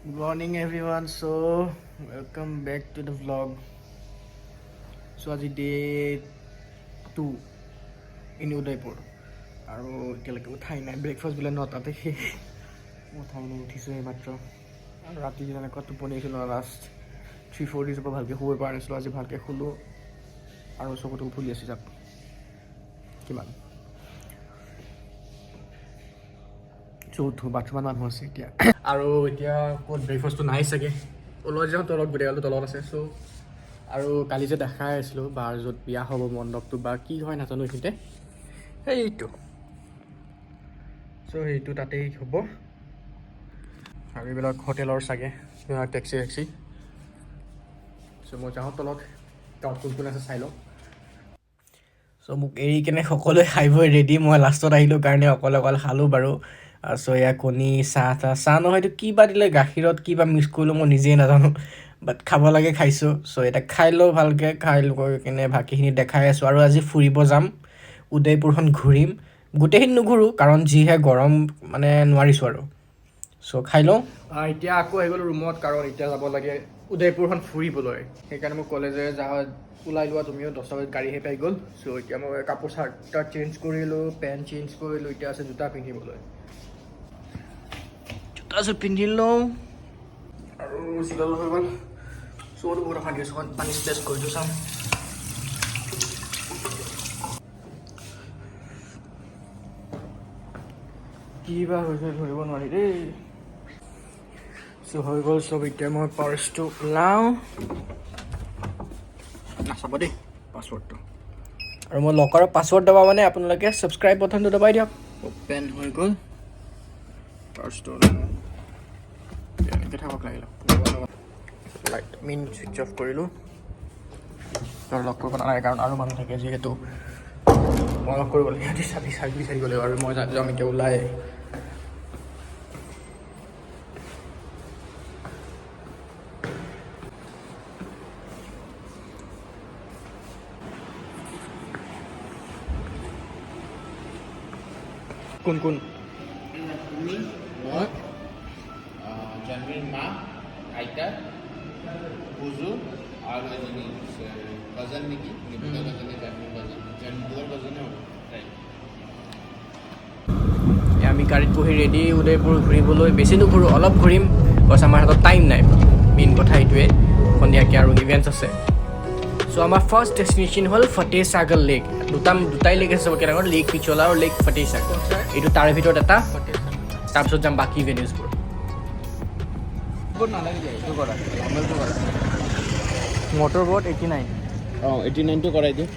Good morning everyone. So welcome back to the vlog. So আজি day 2 in Udaipur. আৰু এতিয়ালৈকে উঠাই নাই ব্ৰেকফাষ্ট বোলে 9টাতে উঠাই নাই উঠিছোঁ এইমাত্ৰ আৰু ৰাতি যেনেকুৱা টোপনি আহিছিলোঁ লাষ্ট 3-4 days পৰা ভালকৈ শুবই পৰা নাছিলোঁ আজি ভালকৈ শুলোঁ আৰু চকুটো ফুলি আছে যাক কিমান চৌথ বাথৰুমত মানুহ আছে এতিয়া আৰু এতিয়া ক'ত ব্ৰেকফাষ্টটো নাই চাগে ওলাই যাওঁ তলত গোটেইগালটো তলত আছে চ' আৰু কালি যে দেখাই আছিলোঁ বাৰ য'ত বিয়া হ'ব মণ্ডপটো বা কি হয় নাজানো এইখিনিতে সেইটো চ' সেইটো তাতেই হ'ব আৰু এইবিলাক হোটেলৰ চাগে টেক্সি চ' মই যাওঁ তলত গাঁৱত কোন কোন আছে চাই লওঁ চ' মোক এৰি কেনে সকলোৱে খাই বৈ ৰেডি মই লাষ্টত আহিলোঁ কাৰণে অকলে খালোঁ বাৰু চ' এয়া কণী চাহ নহয়তো কি বা দিলে গাখীৰত কি বা মিক্স কৰিলোঁ মই নিজেই নাজানো বাট খাব লাগে খাইছোঁ চ' এতিয়া খাই লওঁ ভালকৈ খাই লৈ কিনে বাকীখিনি দেখাই আছোঁ আৰু আজি ফুৰিব যাম উদয়পুৰখন ঘূৰিম গোটেইখিনি নুঘূৰোঁ কাৰণ যিহে গৰম মানে নোৱাৰিছোঁ আৰু চ' খাই লওঁ এতিয়া আকৌ আহি গ'লোঁ ৰুমত কাৰণ এতিয়া যাব লাগে উদয়পুৰখন ফুৰিবলৈ সেইকাৰণে মোক ক'লে যে ওলাই লোৱা তুমিও 10টা বজাত গাড়ীহে পাই গ'ল চ' এতিয়া মই কাপোৰ চাৰ্ট চেঞ্জ কৰিলোঁ পেণ্ট চেঞ্জ কৰিলোঁ এতিয়া আছে জোতা পিন্ধিবলৈ জোতাযোৰ পিন্ধি লওঁ আৰু চিলালো হৈ গ'ল চৌটো বহুত অশান্তি হৈছে পানী স্প্লেছ কৰি দিওঁ চাম কি বা হৈছে ধৰিব নোৱাৰি দেই চ' হৈ গ'ল চব এতিয়া মই পাৰ্চটো ওলাওঁ নাচাব দেই পাছৱৰ্ডটো আৰু মই লকাৰৰ পাছৱৰ্ড দবা মানে আপোনালোকে ছাবস্ক্ৰাইব বটনটো দবাই দিয়ক অ'পেন হৈ গ'ল পাৰ্চটো এনেকৈ থাকক লাগিলে লাইট মেইন ছুইচ অফ কৰিলোঁ লক কৰিব নালাগে কাৰণ আৰু মানুহ থাকে যিহেতু মই লক কৰিব লাগে সিহঁতি চাবি বিচাৰিব লাগিব আৰু মই যাম এতিয়া ওলাই কোন তুমি মই জানবীৰ মা আইতা বুজু আৰু এজনী কাজন নেকি নিপুণা কাজনে জানবীৰ কাজন জানবীৰ কাজনে হ'ব আমি গাড়ীত বহি ৰেডি উদয়পুৰ ঘূৰিবলৈ বেছি নুঘূৰোঁ অলপ ঘূৰিম বছ আমাৰ হাতত টাইম নাই মেইন কথা এইটোৱে সন্ধিয়াকৈ আৰু ইভেণ্টছ আছে চ' আমাৰ ফাৰ্ষ্ট ডেষ্টিনেশ্যন হ'ল ফতেহ সাগৰ লেক দুটাই লেক আছে চবকে ডাঙৰ লেক পিছলা আৰু লেক ফতেহ সাগৰ এইটো তাৰে ভিতৰত এটা তাৰপিছত যাম বাকী ভেনিউজবোৰ মটৰ বোট 89 89টো কৰাই দিওঁ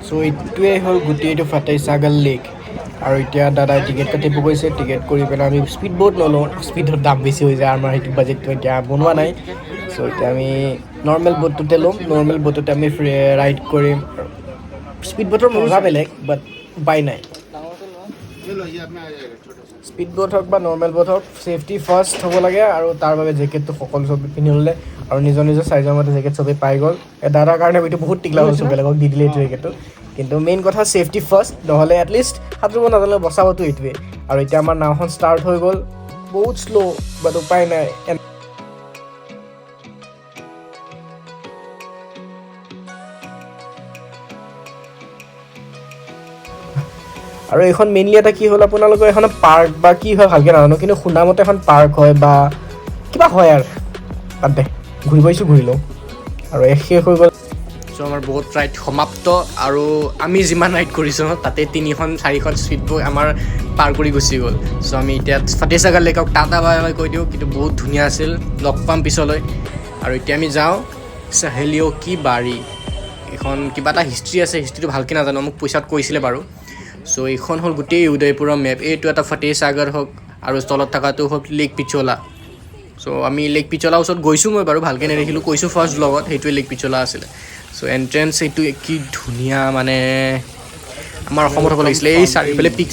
চ' এইটোৱে হ'ল গোটেইটো ফতেহ সাগৰ লেক আৰু এতিয়া দাদাই টিকেট কাটিব গৈছে টিকেট কৰি পেলাই আমি স্পীড বোট নলওঁ স্পীডৰ দাম বেছি হৈ যায় আমাৰ সেইটো বাজেটটো এতিয়া বনোৱা নাই চ' এতিয়া আমি নৰ্মেল বোটটোতে ল'ম নৰ্মেল বোটতে আমি ৰাইড কৰিম স্পীড বোটৰ মজা বেলেগ বাট উপায় নাই স্পীড বোট হওক বা নৰ্মেল বোট হওক ছেফটি ফাৰ্ষ্ট হ'ব লাগে আৰু তাৰ বাবে জেকেটটো সকলো চব পিন্ধি ল'লে আৰু নিজৰ চাইজৰ মতে জেকেট চবেই পাই গ'ল দাদাৰ কাৰণে এইটো বহুত টিকলা হৈছোঁ বেলেগক দি দিলে এইটো জেকেটটো কিন্তু মেইন কথা ছেফটি ফাৰ্ষ্ট নহ'লে এটলিষ্ট সাঁতুৰিব নাজানিলে বচাবতো এইটোৱে আৰু এতিয়া আমাৰ নাওখন ষ্টাৰ্ট হৈ গ'ল বহুত শ্ল' বাট উপায় নাই আৰু এইখন মেইনলি এটা কি হ'ল আপোনালোকৰ এখন পাৰ্ক বা কি হয় ভালকৈ নাজানো কিন্তু শুনামতে এখন পাৰ্ক হয় বা কিবা হয় আৰু বাদ দে ঘূৰিব আহিছোঁ ঘূৰি লওঁ আৰু শেষ হৈ গ'ল চ' আমাৰ বহুত ৰাইড সমাপ্ত আৰু আমি যিমান ৰাইড কৰিছোঁ তাতে 3-4খন স্পীড বোট আমাৰ পাৰ কৰি গুচি গ'ল চ' আমি এতিয়া ফতেহ সাগৰ লেকক টাটা বাই বাই কৈ দিওঁ কিন্তু বহুত ধুনীয়া আছিল লগ পাম পিছলৈ আৰু এতিয়া আমি যাওঁ চাহেলিঅ' কি বাৰী এইখন কিবা এটা হিষ্ট্ৰী আছে হিষ্ট্ৰীটো ভালকৈ নাজানো মোক পইচাত কৈছিলে বাৰু চ' এইখন হ'ল গোটেই উদয়পুৰৰ মেপ এইটো এটা ফতেহ সাগৰ হওক আৰু তলত থকাটো হ'ল লেক পিছলা চ' আমি লেক পিছলা ওচৰত গৈছোঁ মই বাৰু ভালকৈ নেদেখিলোঁ কৈছোঁ ফাৰ্ষ্ট ব্লগত সেইটোৱে লেক পিছলা আছিলে চ' এণ্ট্ৰেঞ্চ এইটো কি ধুনীয়া মানে আমাৰ অসমত হ'ব লাগিছিলে এই চাৰিওফালে পিক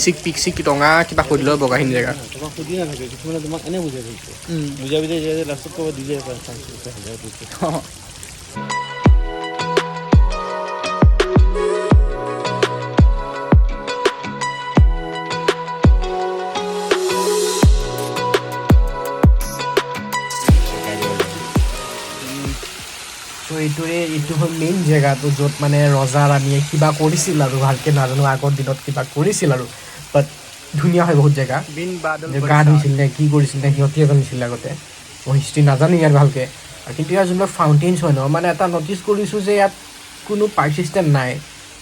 ৰঙা কিবা কৈ দিলোঁ বগাখিনি জেগা তোমাক সুধি নাথাকে কিছুমানে তোমাক এনে বুজাই থাকিব বুজাই লাষ্টত ক'ব দি যায় এইটো হ'ল মেইন জেগাটো য'ত মানে ৰজা ৰাণীয়ে কিবা কৰিছিল আৰু ভালকৈ নাজানো আগৰ দিনত কিবা কৰিছিল আৰু বাট ধুনীয়া হয় বহুত জেগা গা ধুইছিল নে কি কৰিছিল নে সিহঁতিয়ে জানিছিল আগতে মই হিষ্ট্ৰী নাজানো ইয়াত ভালকৈ কিন্তু ইয়াৰ যোনবোৰ ফাউণ্টেইনছ হয় ন মানে এটা ন'টিচ কৰিছোঁ যে ইয়াত কোনো পাইপ ছিষ্টেম নাই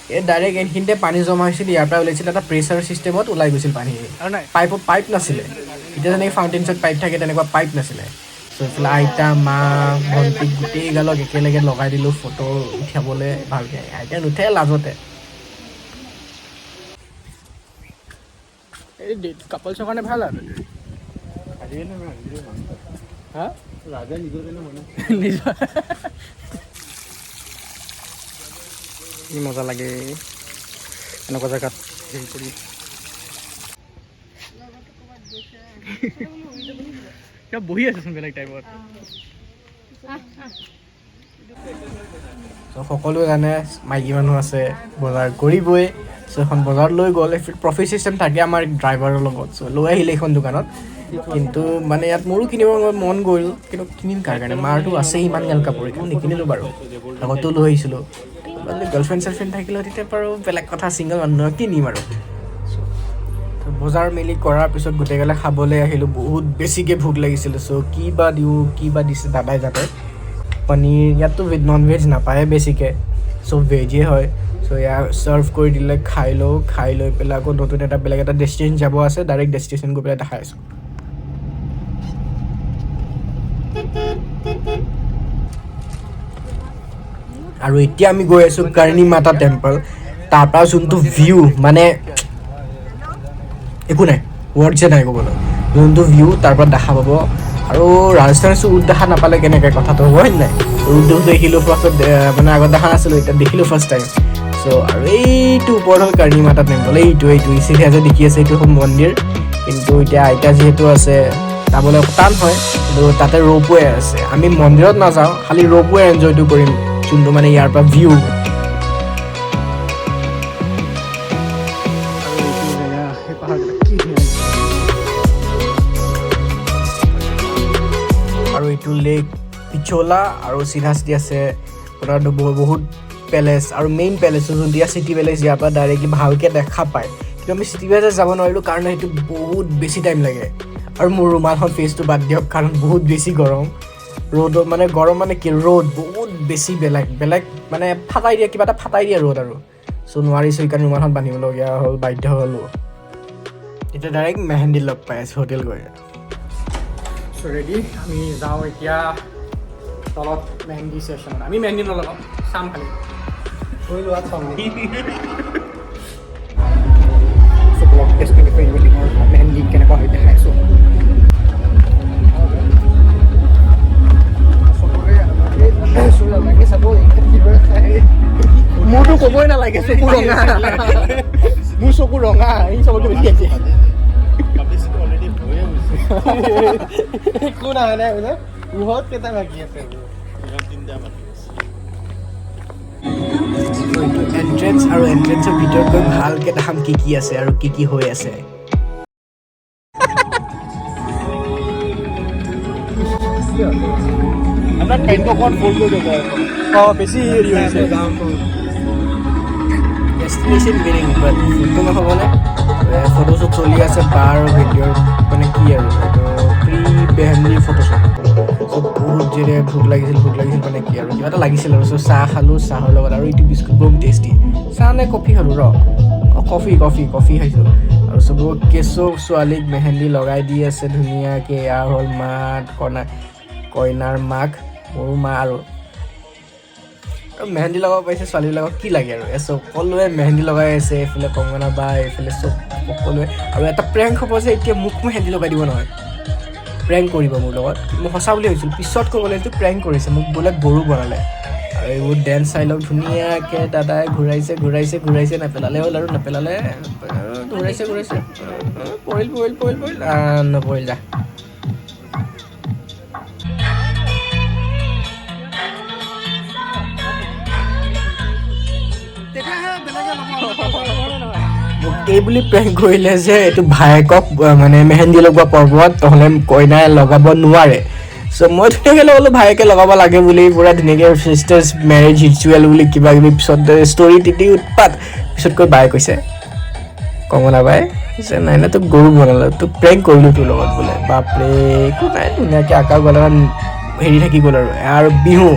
এই ডাইৰেক্ট এইখিনিতে পানী জমা হৈছিল ইয়াৰ পৰা ওলাইছিল এটা প্ৰেছাৰ ছিষ্টেমত ওলাই গৈছিল পানী পাইপ নাছিলে এতিয়া যেনেকৈ ফাউণ্টেইনছত পাইপ থাকে তেনেকুৱা পাইপ নাছিলে চ' এইফালে আইতা মা ভণ্টিক গোটেইগালক একেলগে লগাই দিলোঁ ফটো উঠাবলৈ ভালকৈ আইতা নুঠে লাজতে এই কাপলছৰ কাৰণে ভাল আৰু হা ৰাজা নিজৰ কাৰণে মানে নিজৰ কি মজা লাগে এনেকুৱা জেগাত হেৰি কৰি বহি আছেচোন বেলেগ টাইপত সকলোৱে জানে মাইকী মানুহ আছে বজাৰ কৰিবই চ' এখন বজাৰত লৈ গ'ল প্ৰফিট চিষ্টেম থাকে আমাৰ ড্ৰাইভাৰৰ লগত চ' লৈ আহিলে এইখন দোকানত কিন্তু মানে ইয়াত মোৰো কিনিব মন গ'ল কিন্তু কিনিম কাৰ কাৰণে মাৰতো আছে ইমান গাল কাপোৰ কিন্তু নিকিনিলোঁ বাৰু লগতো লৈ আহিছিলোঁ মানে গাৰ্লফ্ৰেণ্ড চাৰ্লফ্ৰেণ্ড থাকিলেও তেতিয়া বাৰু বেলেগ কথা ছিংগল মানুহক কিনিম আৰু বজাৰ মেলি কৰাৰ পিছত গোটেইগালে খাবলৈ আহিলোঁ বহুত বেছিকৈ ভোক লাগিছিলে চ' কি বা দিছে দাদাই যাতে পনীৰ ইয়াততো নন ভেজ নাপায়ে বেছিকৈ চব ভেজেই হয় চ' ইয়াৰ ছাৰ্ভ কৰি দিলে খাই লৈ পেলাই আকৌ নতুন এটা বেলেগ এটা ডেষ্টিনেশ্যন যাব আছে ডাইৰেক্ট ডেষ্টিনেশ্যন গৈ পেলাই দেখাই আছোঁ আৰু এতিয়া আমি গৈ আছোঁ কৰ্ণী মাতা টেম্পল তাৰপৰা যোনটো ভিউ মানে একো নাই ৱৰ্ডছে নাই ক'বলৈ যোনটো ভিউ তাৰপৰা দেখা পাব আৰু ৰাজস্থানৰ উট দেখা নাপালে কেনেকৈ কথাটো হয় নাই উট দেখিলোঁ ফাৰ্ষ্টত মানে আগত দেখা নাছিলোঁ এতিয়া দেখিলোঁ ফাৰ্ষ্ট টাইম চ' আৰু এইটো ওপৰত হ'ল কৰ্ণী মাতা টেম্পল এইটো চিধা যে দেখি আছে এইটো হ'ল মন্দিৰ কিন্তু এতিয়া আইতা যিহেতু আছে যাবলৈ টান হয় কিন্তু তাতে ৰ'পৱে আছে আমি মন্দিৰত নাযাওঁ খালি ৰ'পৱে এনজয়টো কৰিম যোনটো মানে ইয়াৰ পৰা ভিউ আৰু এইটো লেক পিছলা আৰু চিধা আছে আপোনাৰ বহুত পেলেচ আৰু মেইন পেলেচটো যোনটো ইয়াৰ চিটি পেলেচ ইয়াৰ পৰা ডাইৰেক্টলি ভালকৈ দেখা পায় কিন্তু আমি চিটি পেলেচত যাব নোৱাৰিলোঁ কাৰণ সেইটো বহুত বেছি টাইম লাগে আৰু মোৰ ৰুমালখন ফেচটো বাদ দিয়ক কাৰণ বহুত বেছি গৰম গৰম মানে কি ৰ'দ বহুত বেছি বেলেগ মানে কিবা এটা ফাটাই দিয়ে ৰ'দ আৰু চ' নোৱাৰিছোঁ সেইকাৰণে ৰুমালখন বান্ধিবলগীয়া হ'ল বাধ্য হ'লোঁ এতিয়া ডাইৰেক্ট মেহেন্দিত লগ পাই আছোঁ হোটেল গৈ চ' ৰেডি আমি যাওঁ এতিয়া তলত মেহেন্দি ছেশ্যনত আমি মেহেন্দি নলগাওঁ চাম খালি গৈ লোৱাত চাম মেহেন্দি কেনেকুৱা হৈ দেখাইছোঁ মোৰতো ক'বই নালাগে চকু ৰঙা মোৰ চকু ৰঙা এই চবকে বেছি আছে একো নাই বোলে বহুত কেইটা বাকী আছে এন্ট্ৰেন্স আৰু এন্ট্ৰেন্সৰ ভিতৰত গৈ ভালকৈ দেখাম কি আছে আৰু কি হৈ আছে আপোনাৰ টাইমটো অকণ ব'ল্ড হৈ যাব বেছি হেৰি হৈছে ডেষ্টিনেশ্যন মিনিং বাট ফটো নহ'বনে ফটোশ্বুট চলি আছে বাৰ ভিডিঅ'ৰ মানে কি আৰু এইটো প্ৰি মেহেন্দি ফটোশ্বুট চ' বহুত যেনে ভোক লাগিছিল মানে কি আৰু কিবা এটা লাগিছিল আৰু চ' চাহ খালোঁ চাহৰ লগত আৰু এইটো বিস্কুট বহুত টেষ্টি চাহ নে কফি খালোঁ কফি খাইছোঁ আৰু চবকে চব ছোৱালীক মেহেন্দি লগাই দি আছে ধুনীয়াকৈ এয়া হ'ল মাত কইনাৰ মাক মোৰ মা আৰু মেহেন্দি লগাব পাৰিছে ছোৱালীবিলাকক কি লাগে আৰু সকলোৱে মেহেন্দি লগাই আছে এইফালে কংগনা বা এইফালে চব সকলোৱে আৰু এটা প্ৰেংক হ'ব যে এতিয়া মোক মেহেন্দি লগাই দিব নহয় প্ৰেংক কৰিব মোৰ লগত মই সঁচা বুলি ভাবিছিলোঁ পিছত ক'বলৈ এইটো প্ৰেংক কৰিছে মোক বোলে গৰু বনালে আৰু এইবোৰ ডেন্স চাই লওক ধুনীয়াকৈ দাদাই ঘূৰাইছে নেপেলালে হ'ল আৰু নেপেলালে ঘূৰাইছে পৰিল নপৰিল যা এই বুলি প্ৰেংক কৰিলে যে এইটো ভায়েকক মানে মেহেন্দি লগোৱা পৰ্বত নহ'লে কইনাই লগাব নোৱাৰে চ' মই ধুনীয়াকৈ লগালোঁ ভায়েকে লগাব লাগে বুলি পূৰা ধুনীয়াকৈ চিষ্টাৰ্ছ মেৰেজ ৰিচুৱেল বুলি কিবা কিবি পিছত ষ্টৰি তিতি উৎপাত পিছতকৈ বায়ে কৈছে কমলা বাই যে নাই নাই তোক গৰু বনালোঁ তোক প্ৰেংক কৰিলোঁ তোৰ লগত বোলে বাপৰে একো নাই ধুনীয়াকৈ আকাশ গ'ল হেৰি থাকি গ'ল আৰু বিহু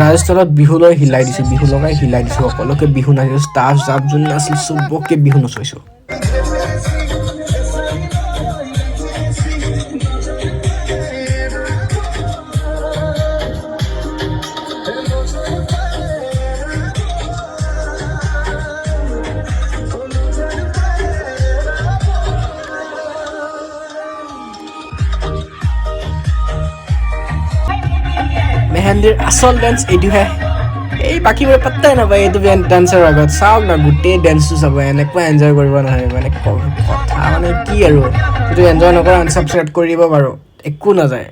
ৰাজস্থানত বিহু লৈ হিলাই দিছোঁ বিহু লগাই হিলাই দিছোঁ সকলোকে বিহু নাচিছোঁ ষ্টাফ ষ্টাফ যোন আছিল চবকে বিহু নচুৱাইছোঁ মেহেন্দিৰ আচল ডেন্স এইটোহে এই বাকীবোৰে পাত্তাই নাপায় এইটো ডান্সৰ আগত চাওক না গোটেই ডেন্সটো চাব এনেকুৱা এনজয় কৰিব নহয় মানে কথা মানে কি আৰু এইটো এনজয় নকৰা আনছাবস্ক্ৰাইব কৰি দিব বাৰু একো নাযায়